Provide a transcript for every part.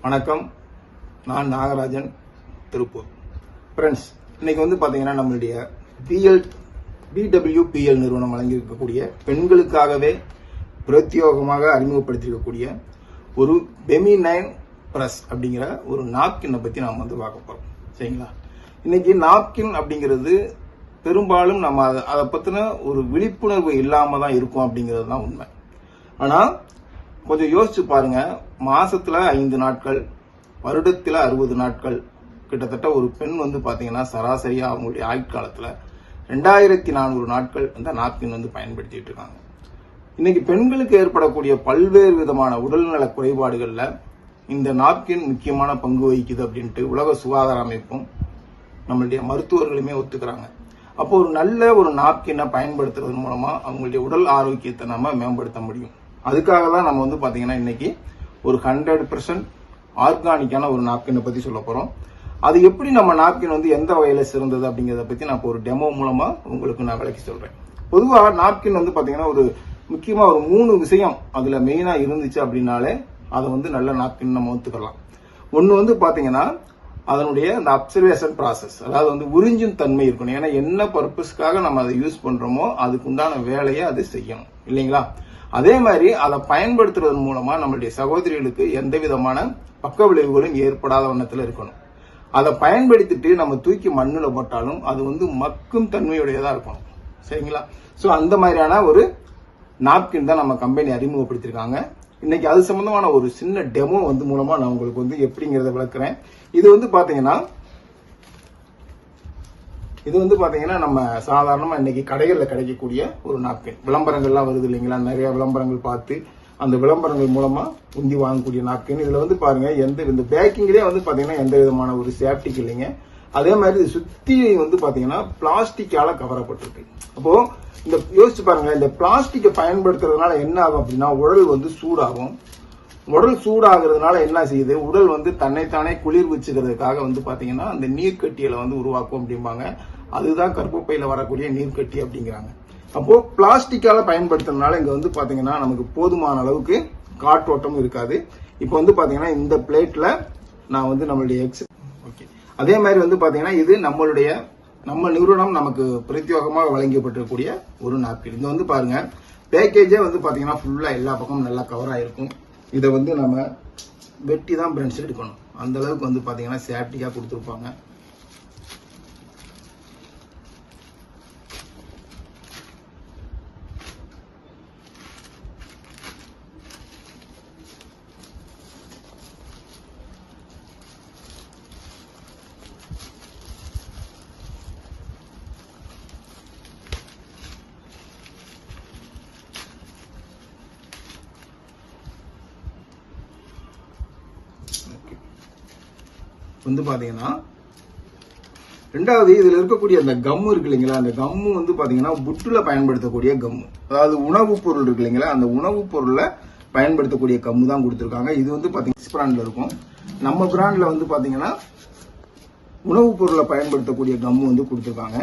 வணக்கம். நான் நாகராஜன், திருப்பூர். ஃப்ரெண்ட்ஸ், இன்னைக்கு பார்த்தீங்கன்னா நம்மளுடைய BWPL நிறுவனம் வழங்கியிருக்கக்கூடிய பெண்களுக்காகவே பிரத்யேகமாக அறிமுகப்படுத்தியிருக்கக்கூடிய ஒரு பெமினைன் பிரஸ் அப்படிங்கிற ஒரு நாப்கினை பற்றி நாம் பார்க்க போகிறோம். சரிங்களா? இன்னைக்கு நாப்கின் அப்படிங்கிறது பெரும்பாலும் நம்ம அதை பற்றின ஒரு விழிப்புணர்வு இல்லாமல் தான் இருக்கும் அப்படிங்கிறது தான் உண்மை. ஆனால் கொஞ்சம் யோசிச்சு பாருங்க, மாசத்துல 5 நாட்கள், வருடத்துல 60 நாட்கள், கிட்டத்தட்ட ஒரு பெண் பாத்தீங்கன்னா சராசரியா அவங்களுடைய ஆயுட்காலத்துல 2400 நாட்கள் இந்த நாப்கின் பயன்படுத்திட்டு இருக்காங்க. இன்னைக்கு பெண்களுக்கு ஏற்படக்கூடிய பல்வேறு விதமான உடல்நல குறைபாடுகள்ல இந்த நாப்கின் முக்கியமான பங்கு வகிக்குது அப்படின்ட்டு உலக சுகாதார அமைப்பும் நம்மளுடைய மருத்துவர்களுமே ஒத்துக்கிறாங்க. அப்போ ஒரு நல்ல ஒரு நாப்கினை பயன்படுத்துறது மூலமா அவங்களுடைய உடல் ஆரோக்கியத்தை நம்ம மேம்படுத்த முடியும். அதுக்காக தான் நம்ம பாத்தீங்கன்னா இன்னைக்கு ஒரு 100% ஆர்கானிக்கான ஒரு நாப்கினை பத்தி சொல்ல போறோம். அது எப்படி நம்ம நாப்கின் எந்த வகையில சிறந்தது அப்படிங்கறத பத்தி நான் ஒரு டெமோ மூலமா உங்களுக்கு நான் விளக்கி சொல்றேன். பொதுவா நாப்கின் பாத்தீங்கன்னா ஒரு முக்கியமா ஒரு 3 விஷயம் அதுல மெயினா இருந்துச்சு அப்படின்னாலே அதை நல்ல நாப்கின் நம்ம ஒத்துக்கலாம். ஒன்னு பாத்தீங்கன்னா அதனுடைய அந்த அப்சர்வேஷன் ப்ராசஸ், அதாவது உறிஞ்சும் தன்மை இருக்கணும். ஏன்னா என்ன பர்பஸ்க்காக நம்ம அதை யூஸ் பண்றோமோ அதுக்கு உண்டான வேலையை அது செய்யணும் இல்லைங்களா? அதே மாதிரி அதை பயன்படுத்துறது மூலமா நம்மளுடைய சகோதரிகளுக்கு எந்த விதமான பக்க விளைவுகளும் ஏற்படாத வண்ணத்துல இருக்கணும். அதை பயன்படுத்திட்டு நம்ம தூக்கி மண்ணுல போட்டாலும் அது மக்கும் தன்மையுடையதா இருக்கணும். சரிங்களா? சோ அந்த மாதிரியான ஒரு நாப்கின் தான் நம்ம கம்பெனி அறிமுகப்படுத்திருக்காங்க. இன்னைக்கு அது சம்பந்தமான ஒரு சின்ன டெமோ மூலமா நான் உங்களுக்கு எப்படிங்கறத விளக்குறேன். இது பாத்தீங்கன்னா நம்ம சாதாரணமா இன்னைக்கு கடைகள்ல கிடைக்கக்கூடிய ஒரு நாப்கின். விளம்பரங்கள்லாம் வருது இல்லைங்களா? நிறைய விளம்பரங்கள் பார்த்து அந்த விளம்பரங்கள் மூலமா உந்தி வாங்கக்கூடிய நாப்கின். இதுல பாருங்க, இந்த பேக்கிங்லயே பாத்தீங்கன்னா எந்த விதமான ஒரு சேஃப்டிக் இல்லைங்க. அதே மாதிரி இது சுத்தி பாத்தீங்கன்னா பிளாஸ்டிக்கால கவரப்பட்டிருக்கு. அப்போ இந்த யோசிச்சு பாருங்க, இந்த பிளாஸ்டிக்கை பயன்படுத்துறதுனால என்ன ஆகும் அப்படின்னா உடல் சூடாகும். உடல் சூடாகிறதுனால என்ன செய்யுது, உடல் தன்னைத்தானே குளிர் வச்சுக்கிறதுக்காக பாத்தீங்கன்னா அந்த நீர்க்கட்டியில உருவாக்கும் அப்படிம்பாங்க. அதுதான் கர்ப்பப்பையில வரக்கூடிய நீர்க்கட்டி அப்படிங்கிறாங்க. அப்போ பிளாஸ்டிக்கால பயன்படுத்துறதுனால இங்க பாத்தீங்கன்னா நமக்கு போதுமான அளவுக்கு காற்றோட்டம் இருக்காது. இப்போ பாத்தீங்கன்னா இந்த பிளேட்ல நான் நம்மளுடைய ஓகே. அதே மாதிரி பாத்தீங்கன்னா இது நம்ம நிறுவனம் நமக்கு பிரத்யேகமாக வழங்கப்பட்டிருக்கக்கூடிய ஒரு நாப்கின். இது பாருங்க, பேக்கேஜே பாத்தீங்கன்னா ஃபுல்லா எல்லா பக்கமும் நல்லா கவர் ஆயிருக்கும். இதை நம்ம வெட்டி தான் பிரெண்ட்ஸ் எடுக்கணும். அந்த அளவுக்கு பாத்தீங்கன்னா சேஃப்டியா கொடுத்துருப்பாங்க. பாத்தீங்கன்னா ரெண்டாவது இதுல இருக்கக்கூடிய அந்த கம்மு இருக்கு இல்லைங்களா? அந்த கம்மு பாத்தீங்கன்னா புட்டுல பயன்படுத்தக்கூடிய கம்மு, அதாவது உணவுப் பொருள் இருக்கு இல்லைங்களா? அந்த உணவுப் பொருள்ல பயன்படுத்தக்கூடிய கம்மு தான் கொடுத்திருக்காங்க. இது பாத்தீங்கன்னா பிராண்ட்ல இருக்கும். நம்ம பிராண்ட்ல பாத்தீங்கன்னா உணவுப் பொருளை பயன்படுத்தக்கூடிய கம்மு கொடுத்திருக்காங்க.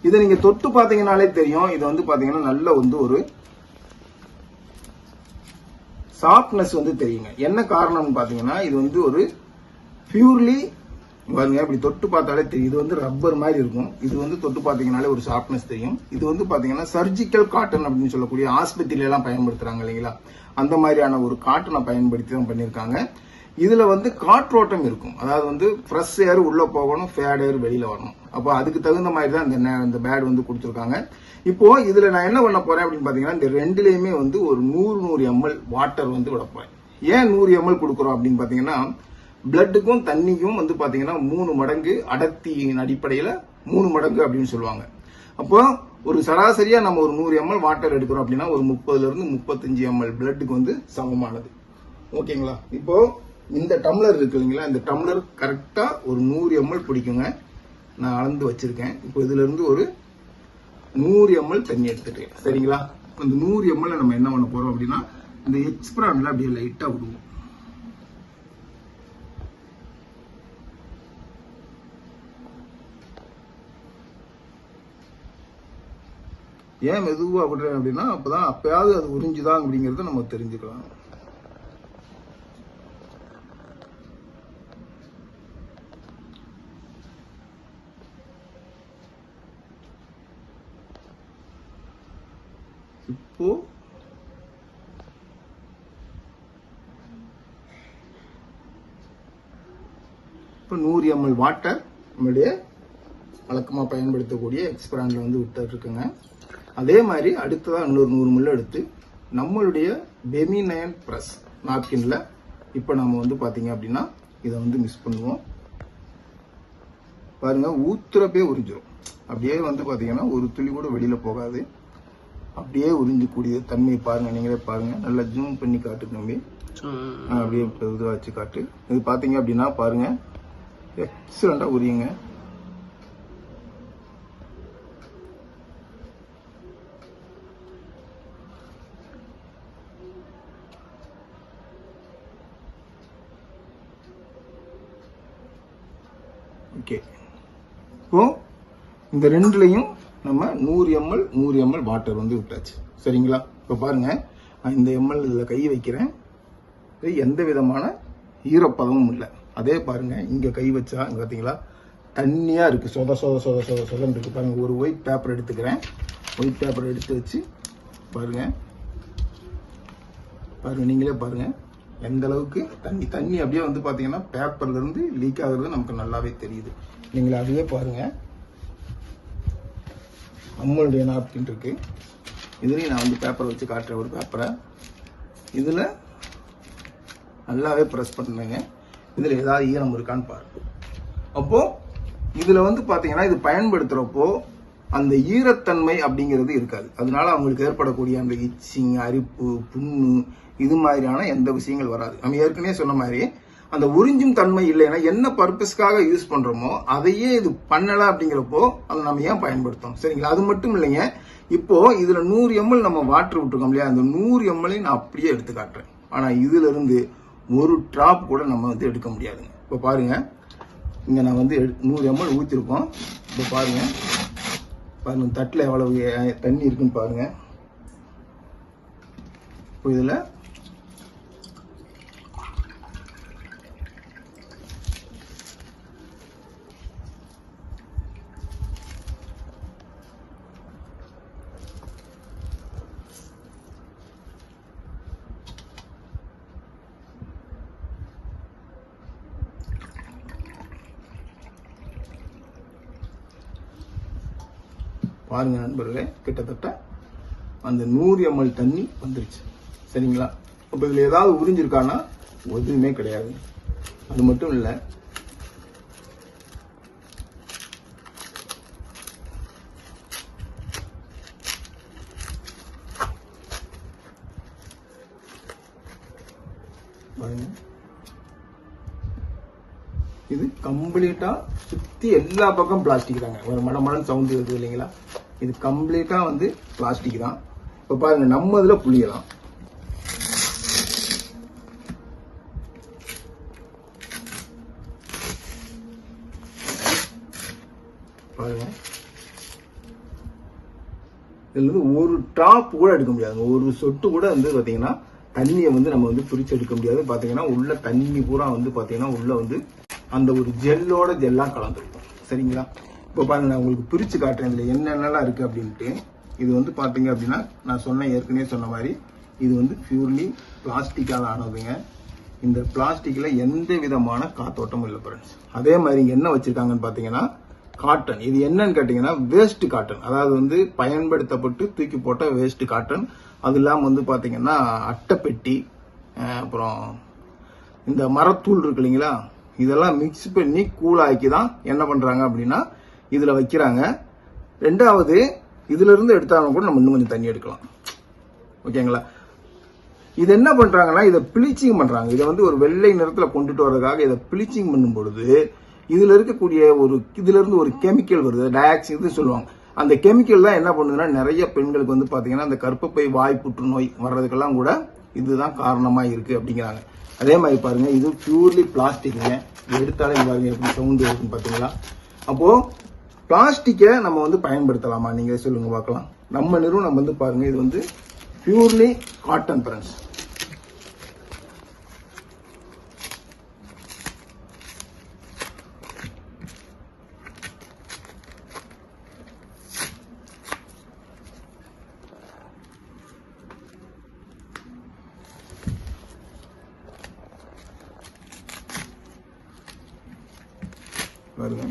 இதை நீங்க தொட்டு பாத்தீங்கன்னாலே தெரியும். இது பாத்தீங்கன்னா நல்ல ஒரு சாஃப்ட்னஸ் தெரியுங்க. என்ன காரணம்னு பாத்தீங்கன்னா இது ஒரு பியூர்லி பாருங்க, இப்படி தொட்டு பார்த்தாலே தெரியும். இது ரப்பர் மாதிரி இருக்கும். இது தொட்டு பாத்தீங்கன்னாலே ஒரு சாஃப்ட்னஸ் தெரியும். இது பாத்தீங்கன்னா சர்ஜிக்கல் காட்டன் அப்படின்னு சொல்லக்கூடிய ஆஸ்பத்திரியில எல்லாம் பயன்படுத்துறாங்க இல்லைங்களா? அந்த மாதிரியான ஒரு காட்டனை பயன்படுத்தி தான் பண்ணிருக்காங்க. இதுல காற்றோட்டம் இருக்கும். அதாவது ஃப்ரெஷ் ஏர் உள்ள போகணும், ஃபேட் ஏர் வெளியில வரணும். அப்போ அதுக்கு தகுந்த மாதிரி தான் இந்த பேட் கொடுத்திருக்காங்க. இப்போ இதுல நான் என்ன பண்ண போறேன் அப்படின்னு பாத்தீங்கன்னா, இந்த ரெண்டுலயுமே ஒரு 100 ml வாட்டர் விட போறேன். ஏன் 100 ml கொடுக்குறோம் அப்படின்னு பாத்தீங்கன்னா, பிளட்டுக்கும் தண்ணிக்கும் பாத்தீங்கன்னா 3 மடங்கு அடர்த்தியின் அடிப்படையில 3 மடங்கு அப்படின்னு சொல்லுவாங்க. அப்போ ஒரு சராசரியா நம்ம ஒரு 100 ml வாட்டர் எடுக்கிறோம் அப்படின்னா ஒரு 30 இருந்து 35 ml பிளட்டுக்கு சமமானது. ஓகேங்களா? இப்போ இந்த டம்ளர் இருக்கு இல்லைங்களா? இந்த டம்ளர் கரெக்டா ஒரு 100 ml பிடிக்குங்க. நான் அளந்து வச்சிருக்கேன். இப்போ இதுல இருந்து ஒரு 100 ml தண்ணி எடுத்துட்டேன். சரிங்களா? இந்த 100 ml நம்ம என்ன பண்ண போறோம் அப்படின்னா, இந்த எக்ஸ்பிரான்ல அப்படியே லைட்டா விடுவோம். ஏன் மெதுவா விடுறேன் அப்படின்னா, அப்பயாவது அது உறிஞ்சுதான் அப்படிங்கறத நம்ம தெரிஞ்சுக்கலாம். இப்போ 100 ml வாட்டர் நம்மளுடைய வழக்கமாக பயன்படுத்தக்கூடிய எக்ஸ்பிராண்டில் வந்து விட்டுருக்குங்க. அதே மாதிரி அடுத்ததாக இன்னொரு 100 ml எடுத்து நம்மளுடைய பெமினயன் ப்ரெஸ் நாப்கின்ல இப்போ நம்ம வந்து பார்த்தீங்க அப்படின்னா இதை வந்து மிக்ஸ் பண்ணுவோம். பாருங்க, ஊத்துறப்பே உறிஞ்சிடும். அப்படியே வந்து பார்த்தீங்கன்னா ஒரு துளி கூட வெளியில் போகாது. அப்படியே உறிஞ்சக்கூடிய தன்மை பாருங்க, நீங்களே பாருங்க. நல்லா ஜூம் பண்ணி காட்டு தம்பி, அப்படியே இதுவாக வச்சு காட்டு. இது பார்த்தீங்க அப்படின்னா பாருங்க, எக்ஸலண்டா உரியுங்க. ஓகே, இப்போ இந்த ரெண்டுலையும் நம்ம 100 ml வாட்டர் வந்து விட்டாச்சு. சரிங்களா? இப்போ பாருங்க, இந்த எம்எல் இதில் கை வைக்கிறேன். எந்த விதமான ஈரப்பதமும் இல்லை. அதே பாருங்க, இங்க கை வச்சா பார்த்தீங்களா தண்ணியா இருக்கு, சொத சொத சொத சொத சொதன்னு இருக்கு. பாருங்க, ஒரு ஒயிட் பேப்பர் எடுத்துக்கிறேன். ஒயிட் பேப்பர் எடுத்து வச்சு பாருங்க, பாருங்க நீங்களே பாருங்க எந்த அளவுக்கு தண்ணி அப்படியே வந்து பாத்தீங்கன்னா பேப்பர்ல இருந்து லீக் ஆகுறது நமக்கு நல்லாவே தெரியுது. நீங்களே அதுவே பாருங்க. நம்மளுடைய நாப்கின் இருக்கு, இதுலயும் நான் வந்து பேப்பர் வச்சு காட்டுறேன். ஒரு பேப்பரை இதுல நல்லாவே ப்ரெஸ் பண்ணுங்க. இதுல ஏதாவது ஈரம் இருக்கான்னு பாருங்க. அப்போ இதுல வந்து பாத்தீங்கன்னா இது பயன்படுத்துறப்போ அந்த ஈரத்தன்மை அப்படிங்கிறது இருக்காது. அதனால அவங்களுக்கு ஏற்படக்கூடிய அந்த இச்சிங், அரிப்பு, புண்ணு இது மாதிரியான எந்த விஷயங்கள் வராது. நம்ம ஏற்கனவே சொன்ன மாதிரி அந்த உறிஞ்சும் தன்மை இல்லைன்னா என்ன பர்பஸ்க்காக யூஸ் பண்றோமோ அதையே இது பண்ணல அப்படிங்கிறப்போ அதை நம்ம ஏன் பயன்படுத்தோம்? சரிங்களா? அது மட்டும் இல்லைங்க, இப்போ இதுல 100 ml நம்ம வாட்டர் விட்டுருக்கோம் இல்லையா, அந்த 100 ml நான் அப்படியே எடுத்து காட்டுறேன். ஆனா இதுல இருந்து ஒரு டிராப் கூட நம்ம வந்து எடுக்க முடியாதுங்க. இப்போ பாருங்க, இங்க நான் வந்து 100 ml ஊத்திருக்கோம். இப்போ பாருங்க, பாருங்க தட்டுல எவ்வளவு தண்ணி இருக்குன்னு பாருங்க. இப்போ இதுல பாருங்க நண்பர்களே, கிட்டத்தட்ட அந்த 100 ml தண்ணி வந்துருச்சு. சரிங்களா? அப்ப இதுல ஏதாவது உறிஞ்சிருக்கானா? எதுவுமே கிடையாது. அது மட்டும் இல்ல, பாருங்க, இது கம்ப்ளீட்டா சுத்தி எல்லா பக்கம் பிளாஸ்டிக் தாங்க. ஒரு மடமடன் சவுண்ட் வருது இல்லைங்களா? இது கம்ப்ளீட்டா வந்து பிளாஸ்டிக் தான். இப்ப பாருங்க, நம்ம இதுல புளியலாம். பாருங்க, இதுல இருந்து ஒரு டிராப் கூட எடுக்க முடியாது. ஒரு சொட்டு கூட வந்து பாத்தீங்கன்னா தண்ணியை வந்து நம்ம வந்து பிரிச்சு எடுக்க முடியாது. பாத்தீங்கன்னா உள்ள தண்ணி பூரா வந்து பாத்தீங்கன்னா உள்ள வந்து அந்த ஒரு ஜெல்லோட ஜெல்லா கலந்துருக்கும். சரிங்களா? இப்போ பாருங்க, நான் உங்களுக்கு பிரிச்சு காட்டுறேன் இதுல என்னென்னலாம் இருக்கு அப்படின்ட்டு. இது வந்து பாத்தீங்க அப்படின்னா நான் ஏற்கனவே சொன்ன மாதிரி இது வந்து பியூர்லி பிளாஸ்டிக்கால ஆனதுங்க. இந்த பிளாஸ்டிக்ல எந்த விதமான காத்தோட்டமும் இல்லை ஃப்ரெண்ட்ஸ். அதே மாதிரி இங்க என்ன வச்சிருக்காங்கன்னு பாத்தீங்கன்னா காட்டன். இது என்னன்னு கேட்டீங்கன்னா வேஸ்ட் காட்டன். அதாவது வந்து பயன்படுத்தப்பட்டு தூக்கி போட்ட வேஸ்ட் காட்டன். அது இல்லாம வந்து பாத்தீங்கன்னா அட்டைப்பெட்டி, அப்புறம் இந்த மரத்தூள் இருக்கு இல்லைங்களா, இதெல்லாம் மிக்ஸ் பண்ணி கூலாக்கி தான் என்ன பண்றாங்க அப்படின்னா இதுல வைக்கிறாங்க. ரெண்டாவது, இதுல இருந்து எடுத்தாலும் கூட நம்ம இன்னும் கொஞ்சம் தண்ணி எடுக்கலாம். ஓகேங்களா? இது என்ன பண்றாங்கன்னா இதை பிளீச்சிங் பண்றாங்க. இதை வந்து ஒரு வெள்ளை நிறத்துல கொண்டுட்டு வர்றதுக்காக இதை பிளீச்சிங் பண்ணும் பொழுது இதுல இருக்கக்கூடிய இதுல இருந்து ஒரு கெமிக்கல் வருது, டயாக்சின் சொல்லுவாங்க. அந்த கெமிக்கல் தான் என்ன பண்ணுதுன்னா நிறைய பெண்களுக்கு வந்து பாத்தீங்கன்னா அந்த கர்ப்பப்பை வாய் புற்றுநோய் வர்றதுக்கெல்லாம் கூட இதுதான் காரணமா இருக்கு அப்படிங்கிறாங்க. அதே மாதிரி பாருங்க, இது பியூர்லி பிளாஸ்டிக்ங்க. எடுத்தாலே பாருங்க எப்படி சவுண்ட் இருக்குன்னு பாத்தீங்களா? அப்போ பிளாஸ்டிக்கை நம்ம வந்து பயன்படுத்தலாமா? நீங்க சொல்லுங்க பார்க்கலாம். நம்ம நிறுவனம் வந்து பாருங்க, இது வந்து பியூர்லி காட்டன் ஃப்ரெண்ட்ஸ். பாருங்க.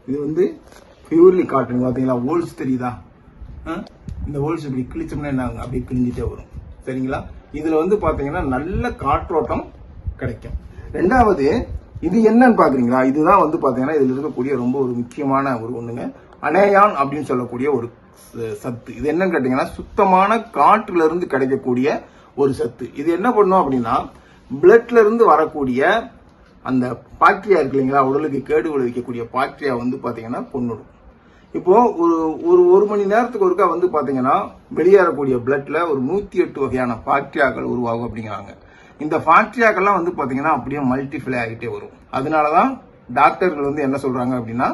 இது வந்து பியூர்லி காட்டன். பாத்தீங்களா, ஹோல்ஸ் தெரியுதா? இந்த ஹோல்ஸ் இப்படி கிழிச்சோம்னா என்ன ஆகும், அப்படியே கிழிஞ்சிட்டே வரும். சரிங்களா? இதுல வந்து பாத்தீங்கன்னா நல்ல காற்றோட்டம் கிடைக்கும். ரெண்டாவது, இது என்னன்னு பாக்குறீங்களா? இதுதான் வந்து பாத்தீங்கன்னா இதுல இருக்கக்கூடிய ரொம்ப ஒரு முக்கியமான ஒரு ஒண்ணுங்க, அனேயான் அப்படின்னு சொல்லக்கூடிய ஒரு சத்து. இது என்னன்னு கேட்டீங்கன்னா சுத்தமான காற்றுல இருந்து கிடைக்கக்கூடிய ஒரு சத்து. இது என்ன பண்ணும் அப்படின்னா பிளட்ல இருந்து வரக்கூடிய அந்த பாக்டீரியா இருக்கு இல்லைங்களா, உடலுக்கு கேடு விளைவிக்கக்கூடிய பாக்டீரியா வந்து பாத்தீங்கன்னா கொன்னுடும். இப்போ ஒரு மணி நேரத்துக்கு ஒருக்கா வந்து பாத்தீங்கன்னா வெளியேறக்கூடிய பிளட்ல ஒரு 108 வகையான பாக்டீரியாக்கள் உருவாகும் அப்படிங்கிறாங்க. இந்த பாக்டீரியாக்கள்லாம் வந்து பாத்தீங்கன்னா அப்படியே மல்டிப்ளை ஆகிட்டே வரும். அதனாலதான் டாக்டர்கள் வந்து என்ன சொல்றாங்க அப்படின்னா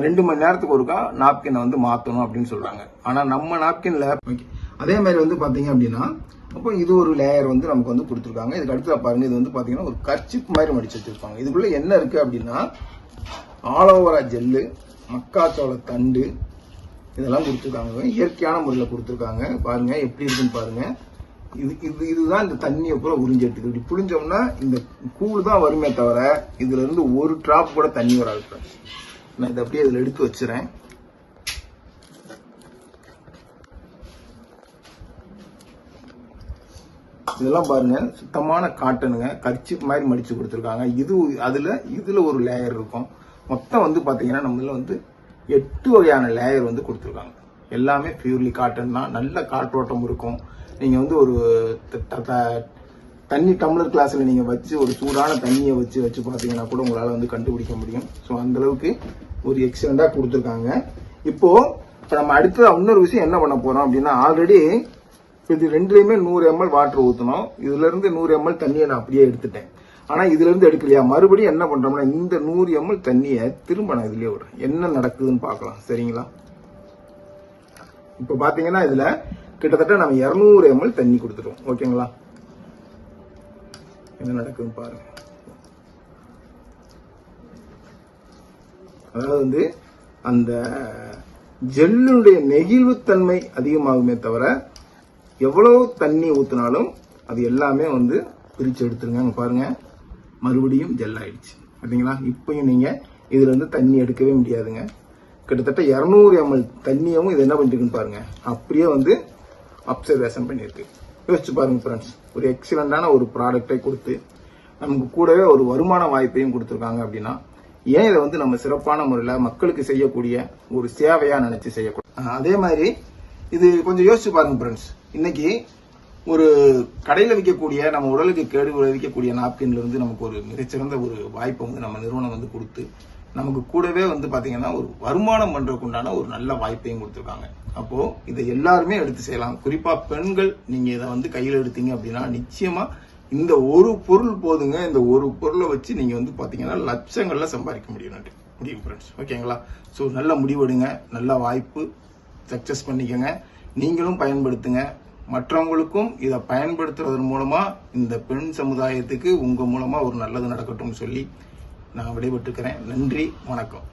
2 மணி நேரத்துக்கு ஒருக்கா நாப்கினை வந்து மாத்தணும் அப்படின்னு சொல்றாங்க. ஆனா நம்ம நாப்கின்ல அதே மாதிரி வந்து பாத்தீங்க அப்படின்னா அப்போ இது ஒரு லேயர் வந்து நமக்கு வந்து கொடுத்துருக்காங்க. இதுக்கு அடுத்து பாருங்க, இது வந்து பாத்தீங்கன்னா ஒரு கர்ச்சிப் மாதிரி மடிச்சு வச்சிருப்பாங்க. இதுக்குள்ள என்ன இருக்கு அப்படின்னா ஆலோவேரா ஜெல்லு, மக்காச்சோள தண்டு, இதெல்லாம் கொடுத்துருக்காங்க. இயற்கையான முறையில் கொடுத்துருக்காங்க. பாருங்க எப்படி இருக்குன்னு பாருங்க. இதுதான் இந்த தண்ணியை பூரா உறிஞ்சி எடுத்துக்கு. இப்படி புழிஞ்சோம்னா இந்த கூழ் தான் வருமே தவிர இதுல இருந்து ஒரு டிராப் கூட தண்ணி வராது. நான் இதை அப்படியே இதுல எடுத்து வச்சுறேன். இதெல்லாம் பாருங்க சுத்தமான காட்டனுங்க, கர்ச்சிப் மாதிரி மடிச்சு கொடுத்துருக்காங்க. இதுல ஒரு லேயர் இருக்கும். மொத்தம் வந்து பாத்தீங்கன்னா நம்மள வந்து 8 வகையான லேயர் வந்து கொடுத்துருக்காங்க. எல்லாமே பியூர்லி காட்டன் தான். நல்ல காற்றோட்டம் இருக்கும். நீங்க வந்து ஒரு தண்ணி டம்ளர் கிளாஸ்ல நீங்க வச்சு ஒரு சூடான தண்ணியை வச்சு பாத்தீங்கன்னா கூட உங்களால வந்து கண்டுபிடிக்க முடியும். ஸோ அந்த அளவுக்கு ஒரு எக்ஸலண்டா கொடுத்துருக்காங்க. இப்போ நம்ம அடுத்த இன்னொரு விஷயம் என்ன பண்ண போறோம் அப்படின்னா, ஆல்ரெடி இது ரெண்டுலயுமே 100 ml வாட்டர் ஊற்றணும். இதுல இருந்து 100 ml தண்ணியை நான் அப்படியே எடுத்துட்டேன். ஆனா இதுல இருந்து எடுக்கலையா, மறுபடியும் என்ன பண்றோம்னா இந்த 100 ml தண்ணியை திரும்ப நான் இதுலயே விடுறேன். என்ன நடக்குதுன்னு பாக்கலாம். சரிங்களா? இப்ப பாத்தீங்கன்னா இதுல கிட்டத்தட்ட நம்ம 200 ml தண்ணி கொடுத்துட்டோம். ஓகேங்களா? என்ன நடக்குதுன்னு பாருங்க. அதாவது வந்து அந்த ஜெல்லுடைய நெகிழ்வுத்தன்மை அதிகமாகுமே தவிர எவ்வளவு தண்ணி ஊத்தினாலும் அது எல்லாமே வந்து பிரிச்சு எடுத்துருங்க. பாருங்க, மறுபடியும் ஜெல் ஆயிடுச்சு. பாத்தீங்களா? இப்பயும் நீங்க இதுல இருந்து தண்ணி எடுக்கவே முடியாதுங்க. கிட்டத்தட்ட 200 ml தண்ணியும் இது என்ன பண்ணிருக்குன்னு பாருங்க, அப்படியே வந்து அப்சர்வேஷன் பண்ணிருக்கு. யோசிச்சு பாருங்க ஃப்ரெண்ட்ஸ், ஒரு எக்ஸலண்டான ஒரு ப்ராடக்டை கொடுத்து நமக்கு கூடவே ஒரு வருமான வாய்ப்பையும் கொடுத்துருக்காங்க அப்படின்னா ஏன் இதை வந்து நம்ம சிறப்பான முறையில் மக்களுக்கு செய்யக்கூடிய ஒரு சேவையா நினைச்சு செய்யக்கூடாது? அதே மாதிரி இது கொஞ்சம் யோசிச்சு பாருங்க ஃப்ரெண்ட்ஸ். இன்னைக்கு ஒரு கடையில் விற்கக்கூடிய நம்ம உடலுக்கு கேடு விளைவிக்கக்கூடிய நாப்கின்ல இருந்து நமக்கு ஒரு மிகச்சிறந்த ஒரு வாய்ப்பை வந்து நம்ம நிறுவனம் வந்து கொடுத்து நமக்கு கூடவே வந்து பாத்தீங்கன்னா ஒரு வருமானம் பண்றதுக்கு உண்டான ஒரு நல்ல வாய்ப்பையும் கொடுத்துருக்காங்க. அப்போ இதை எல்லாருமே எடுத்து செய்யலாம். குறிப்பா பெண்கள் நீங்க இதை வந்து கையில் எடுத்தீங்க அப்படின்னா நிச்சயமா இந்த ஒரு பொருள் போதுங்க. இந்த ஒரு பொருளை வச்சு நீங்க வந்து பாத்தீங்கன்னா லட்சங்கள்ல சம்பாதிக்க முடியும் ஃப்ரெண்ட்ஸ். ஓகேங்களா? ஸோ நல்ல முடிவெடுங்க, நல்ல வாய்ப்பு, சக்சஸ் பண்ணிக்கங்க. நீங்களும் பயன்படுத்துங்க. மற்றவங்களுக்கும் இதை பயன்படுத்துறதன் மூலமா இந்த பெண் சமுதாயத்துக்கு உங்க மூலமா ஒரு நல்லது நடக்கட்டும் சொல்லி நான் விடைபெற்றுக்கிறேன். நன்றி, வணக்கம்.